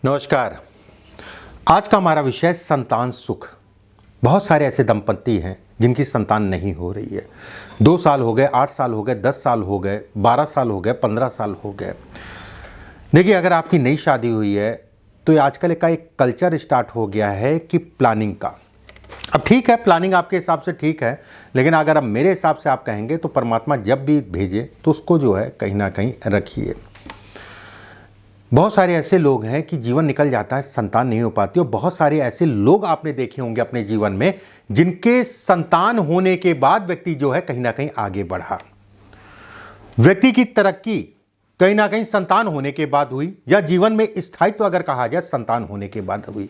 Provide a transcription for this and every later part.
नमस्कार। आज का हमारा विषय संतान सुख। बहुत सारे ऐसे दंपति हैं जिनकी संतान नहीं हो रही है। 2 साल हो गए, 8 साल हो गए, 10 साल हो गए, 12 साल हो गए, 15 साल हो गए। देखिए, अगर आपकी नई शादी हुई है तो ये आजकल का एक कल्चर स्टार्ट हो गया है कि प्लानिंग का। अब ठीक है, प्लानिंग आपके हिसाब से ठीक है, लेकिन अगर अब मेरे हिसाब से आप कहेंगे तो परमात्मा जब भी भेजे तो उसको जो है कहीं ना कहीं रखिए। बहुत सारे ऐसे लोग हैं कि जीवन निकल जाता है, संतान नहीं हो पाती, और बहुत सारे ऐसे लोग आपने देखे होंगे अपने जीवन में जिनके संतान होने के बाद व्यक्ति जो है कहीं ना कहीं आगे बढ़ा। व्यक्ति की तरक्की कहीं ना कहीं संतान होने के बाद हुई, या जीवन में स्थायित्व अगर कहा जाए संतान होने के बाद हुई।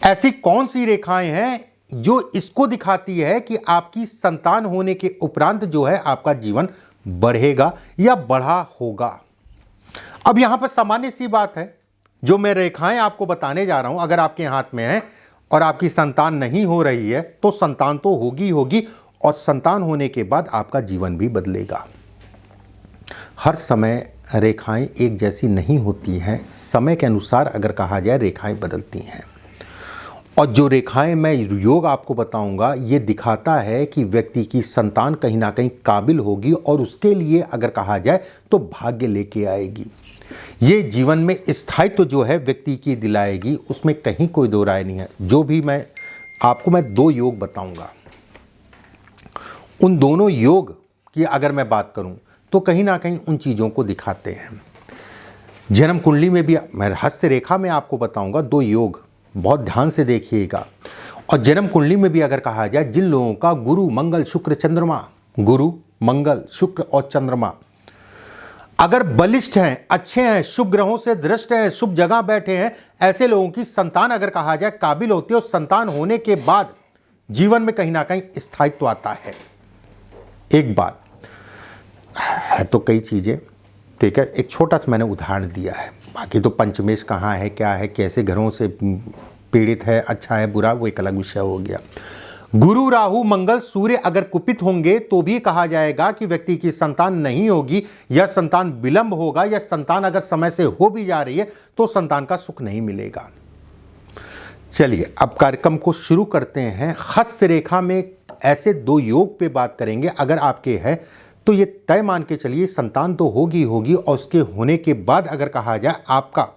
ऐसी कौन सी रेखाएं हैं जो इसको दिखाती है कि आपकी संतान होने के उपरांत जो है आपका जीवन बढ़ेगा या बढ़ा होगा। अब यहां पर सामान्य सी बात है, जो मैं रेखाएं आपको बताने जा रहा हूं, अगर आपके हाथ में है और आपकी संतान नहीं हो रही है तो संतान तो होगी होगी, और संतान होने के बाद आपका जीवन भी बदलेगा। हर समय रेखाएं एक जैसी नहीं होती हैं, समय के अनुसार अगर कहा जाए रेखाएं बदलती हैं। और जो रेखाएं मैं योग आपको बताऊंगा ये दिखाता है कि व्यक्ति की संतान कहीं ना कहीं काबिल होगी, और उसके लिए अगर कहा जाए तो भाग्य लेके आएगी। ये जीवन में स्थायित्व जो है व्यक्ति की दिलाएगी, उसमें कहीं कोई दो राय नहीं है। जो भी मैं 2 योग बताऊंगा, उन दोनों योग की अगर मैं बात करूं तो कहीं ना कहीं उन चीज़ों को दिखाते हैं। जन्म कुंडली में भी मैं हस्त रेखा में आपको बताऊंगा 2 योग, बहुत ध्यान से देखिएगा। और जन्म कुंडली में भी अगर कहा जाए, जिन लोगों का गुरु मंगल शुक्र चंद्रमा, गुरु मंगल शुक्र और चंद्रमा अगर बलिष्ठ हैं, अच्छे हैं, शुभ ग्रहों से दृष्ट हैं, शुभ जगह बैठे हैं, ऐसे लोगों की संतान अगर कहा जाए काबिल होती है, और संतान होने के बाद जीवन में कहीं ना कहीं स्थायित्व आता है। एक बात है तो कई चीजें, ठीक है, एक छोटा सा मैंने उदाहरण दिया है, बाकी तो पंचमेश कहाँ है, क्या है, कैसे घरों से पीड़ित है, अच्छा है बुरा, वो एक अलग विषय हो गया। गुरु राहु मंगल सूर्य अगर कुपित होंगे तो भी कहा जाएगा कि व्यक्ति की संतान नहीं होगी, या संतान विलंब होगा, या संतान अगर समय से हो भी जा रही है तो संतान का सुख नहीं मिलेगा। चलिए अब कार्यक्रम को शुरू करते हैं। हस्त रेखा में ऐसे 2 योग पे बात करेंगे। अगर आपके है तो ये तय मान के चलिए संतान तो होगी होगी, और उसके होने के बाद अगर कहा जाए आपका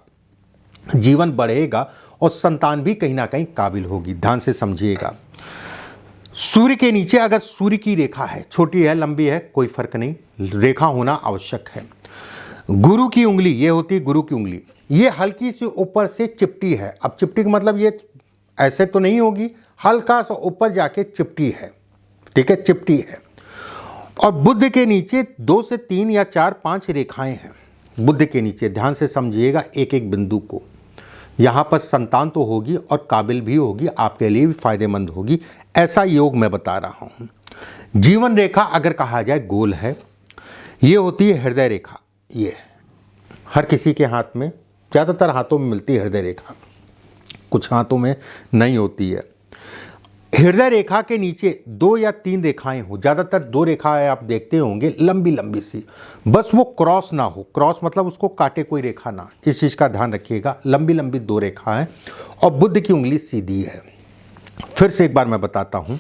जीवन बढ़ेगा और संतान भी कहीं ना कहीं काबिल होगी। ध्यान से समझिएगा। सूर्य के नीचे अगर सूर्य की रेखा है, छोटी है लंबी है कोई फर्क नहीं, रेखा होना आवश्यक है। गुरु की उंगली, ये होती है गुरु की उंगली, ये हल्की सी ऊपर से चिपटी है। अब चिपटी का मतलब ये ऐसे तो नहीं होगी, हल्का सा ऊपर जाके चिपटी है, ठीक है, चिपटी है। और बुध के नीचे 2 से 3 या 4 5 रेखाएं हैं बुध के नीचे। ध्यान से समझिएगा एक एक बिंदु को। यहाँ पर संतान तो होगी और काबिल भी होगी, आपके लिए भी फायदेमंद होगी, ऐसा योग मैं बता रहा हूँ। जीवन रेखा अगर कहा जाए गोल है, ये होती है हृदय रेखा। ये हर किसी के हाथ में, ज़्यादातर हाथों में मिलती है हृदय रेखा, कुछ हाथों में नहीं होती है। हृदय रेखा के नीचे 2 या 3 रेखाएं हो, ज़्यादातर 2 रेखाएं आप देखते होंगे, लंबी लंबी सी, बस वो क्रॉस ना हो। क्रॉस मतलब उसको काटे कोई रेखा ना, इस चीज़ का ध्यान रखिएगा। लंबी लंबी 2 रेखाएं, और बुध की उंगली सीधी है। फिर से एक बार मैं बताता हूँ।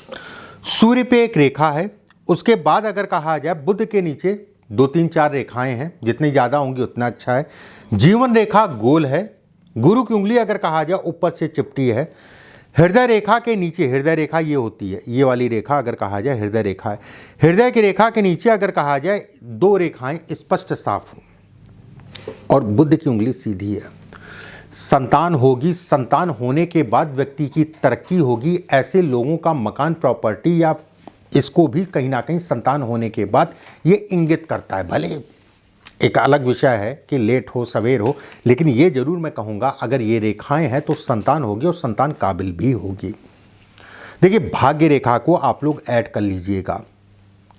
सूर्य पे एक रेखा है, उसके बाद अगर कहा जाए बुध के नीचे 2 3 4 रेखाएं हैं, जितनी ज़्यादा होंगी उतना अच्छा है। जीवन रेखा गोल है, गुरु की उंगली अगर कहा जाए ऊपर से चिपटी है। हृदय रेखा के नीचे, हृदय रेखा ये होती है, ये वाली रेखा अगर कहा जाए हृदय रेखा है। हृदय की रेखा के नीचे अगर कहा जाए 2 रेखाएं स्पष्ट साफ हो, और बुध की उंगली सीधी है। संतान होगी, संतान होने के बाद व्यक्ति की तरक्की होगी। ऐसे लोगों का मकान प्रॉपर्टी या इसको भी कहीं ना कहीं संतान होने के बाद ये इंगित करता है। भले एक अलग विषय है कि लेट हो सवेर हो, लेकिन ये जरूर मैं कहूँगा अगर ये रेखाएं हैं तो संतान होगी, और संतान काबिल भी होगी। देखिए, भाग्य रेखा को आप लोग ऐड कर लीजिएगा,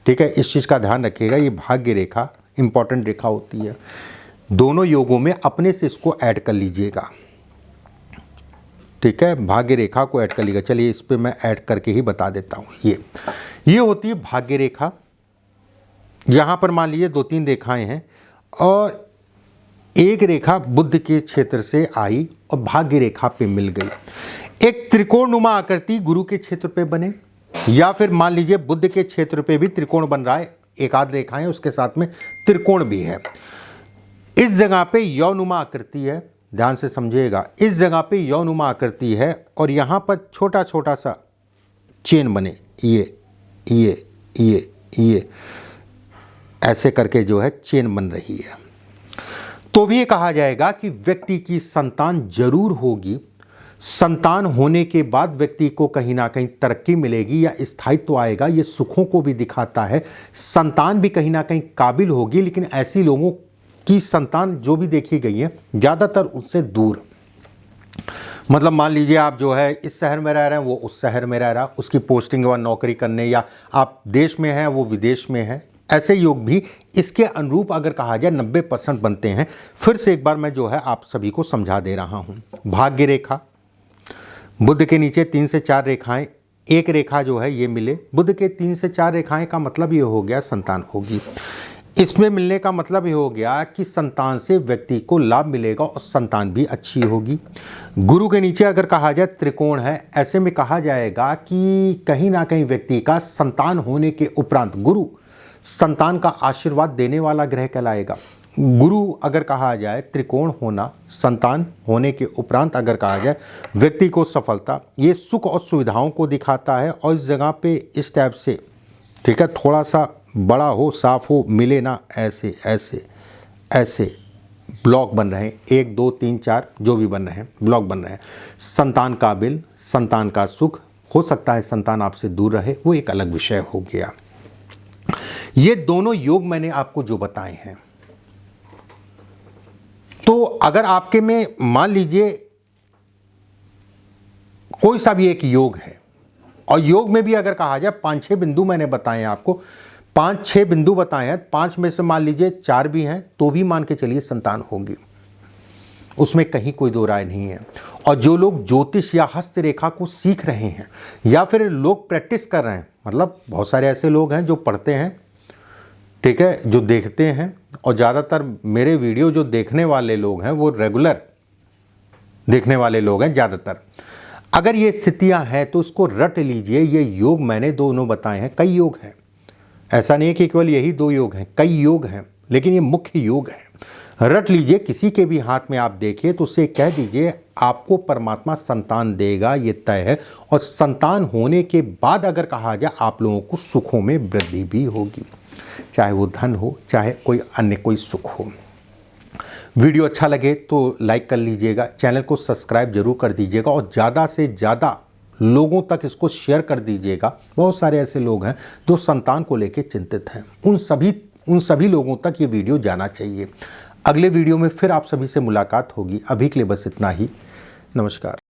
ठीक है, इस चीज़ का ध्यान रखिएगा। ये भाग्य रेखा इंपॉर्टेंट रेखा होती है। दोनों योगों में अपने से इसको ऐड कर लीजिएगा, ठीक है, भाग्य रेखा को ऐड कर लीजिएगा। चलिए इस पर मैं ऐड करके ही बता देता हूँ। ये होती है भाग्य रेखा। यहाँ पर मान लीजिए 2 3 रेखाएं हैं, और एक रेखा बुध के क्षेत्र से आई और भाग्य रेखा पे मिल गई। एक त्रिकोणनुमा आकृति गुरु के क्षेत्र पे बने, या फिर मान लीजिए बुध के क्षेत्र पे भी त्रिकोण बन रहा है, एक आध रेखाएं उसके साथ में त्रिकोण भी है। इस जगह पे यौनुमा आकृति है, ध्यान से समझिएगा, इस जगह पे यौनुमा आकृति है और यहाँ पर छोटा छोटा सा चेन बने, ये ऐसे करके जो है चेन बन रही है, तो भी ये कहा जाएगा कि व्यक्ति की संतान जरूर होगी। संतान होने के बाद व्यक्ति को कहीं ना कहीं तरक्की मिलेगी या स्थायित्व आएगा, ये सुखों को भी दिखाता है। संतान भी कहीं ना कहीं काबिल होगी, लेकिन ऐसी लोगों की संतान जो भी देखी गई है ज़्यादातर उससे दूर। मतलब मान लीजिए आप जो है इस शहर में रह रहे हैं, वो उस शहर में रह रहा, उसकी पोस्टिंग व नौकरी करने, या आप देश में हैं वो विदेश में है। ऐसे योग भी इसके अनुरूप अगर कहा जाए 90% बनते हैं। फिर से एक बार मैं जो है आप सभी को समझा दे रहा हूँ। भाग्य रेखा, बुध के नीचे 3 से 4 रेखाएं, एक रेखा जो है ये मिले, बुध के 3 से 4 रेखाएं का मतलब ये हो गया संतान होगी। इसमें मिलने का मतलब ये हो गया कि संतान से व्यक्ति को लाभ मिलेगा और संतान भी अच्छी होगी। गुरु के नीचे अगर कहा जाए त्रिकोण है, ऐसे में कहा जाएगा कि कहीं ना कहीं व्यक्ति का संतान होने के उपरांत गुरु संतान का आशीर्वाद देने वाला ग्रह कहलाएगा। गुरु अगर कहा जाए त्रिकोण होना, संतान होने के उपरांत अगर कहा जाए व्यक्ति को सफलता, ये सुख और सुविधाओं को दिखाता है। और इस जगह पे इस टाइप से, ठीक है, थोड़ा सा बड़ा हो, साफ हो, मिले ना, ऐसे ऐसे ऐसे ब्लॉक बन रहे हैं, 1 2 3 4 जो भी बन रहे हैं ब्लॉक बन रहे हैं। संतान काबिल, संतान का सुख, हो सकता है संतान आपसे दूर रहे, वो एक अलग विषय हो गया। ये दोनों योग मैंने आपको जो बताए हैं, तो अगर आपके में मान लीजिए कोई सा भी एक योग है, और योग में भी अगर कहा जाए 5-6 बिंदु मैंने बताए हैं आपको, 5-6 बिंदु बताए हैं, 5 में से मान लीजिए 4 भी हैं, तो भी मान के चलिए संतान होगी, उसमें कहीं कोई दो राय नहीं है। और जो लोग ज्योतिष या हस्तरेखा को सीख रहे हैं या फिर लोग प्रैक्टिस कर रहे हैं, मतलब बहुत सारे ऐसे लोग हैं जो पढ़ते हैं, ठीक है, जो देखते हैं, और ज़्यादातर मेरे वीडियो जो देखने वाले लोग हैं वो रेगुलर देखने वाले लोग हैं ज़्यादातर। अगर ये स्थितियां हैं तो इसको रट लीजिए। ये योग मैंने दोनों बताए हैं, कई योग हैं, ऐसा नहीं है कि केवल यही 2 योग हैं, कई योग हैं, लेकिन ये मुख्य योग है। रट लीजिए, किसी के भी हाथ में आप देखिए तो उससे कह दीजिए आपको परमात्मा संतान देगा, ये तय है। और संतान होने के बाद अगर कहा जाए आप लोगों को सुखों में वृद्धि भी होगी, चाहे वो धन हो, चाहे कोई अन्य कोई सुख हो। वीडियो अच्छा लगे तो लाइक कर लीजिएगा, चैनल को सब्सक्राइब जरूर कर दीजिएगा, और ज़्यादा से ज़्यादा लोगों तक इसको शेयर कर दीजिएगा। बहुत सारे ऐसे लोग हैं जो संतान को लेकर चिंतित हैं, उन सभी लोगों तक ये वीडियो जाना चाहिए। अगले वीडियो में फिर आप सभी से मुलाकात होगी। अभी के लिए बस इतना ही। नमस्कार।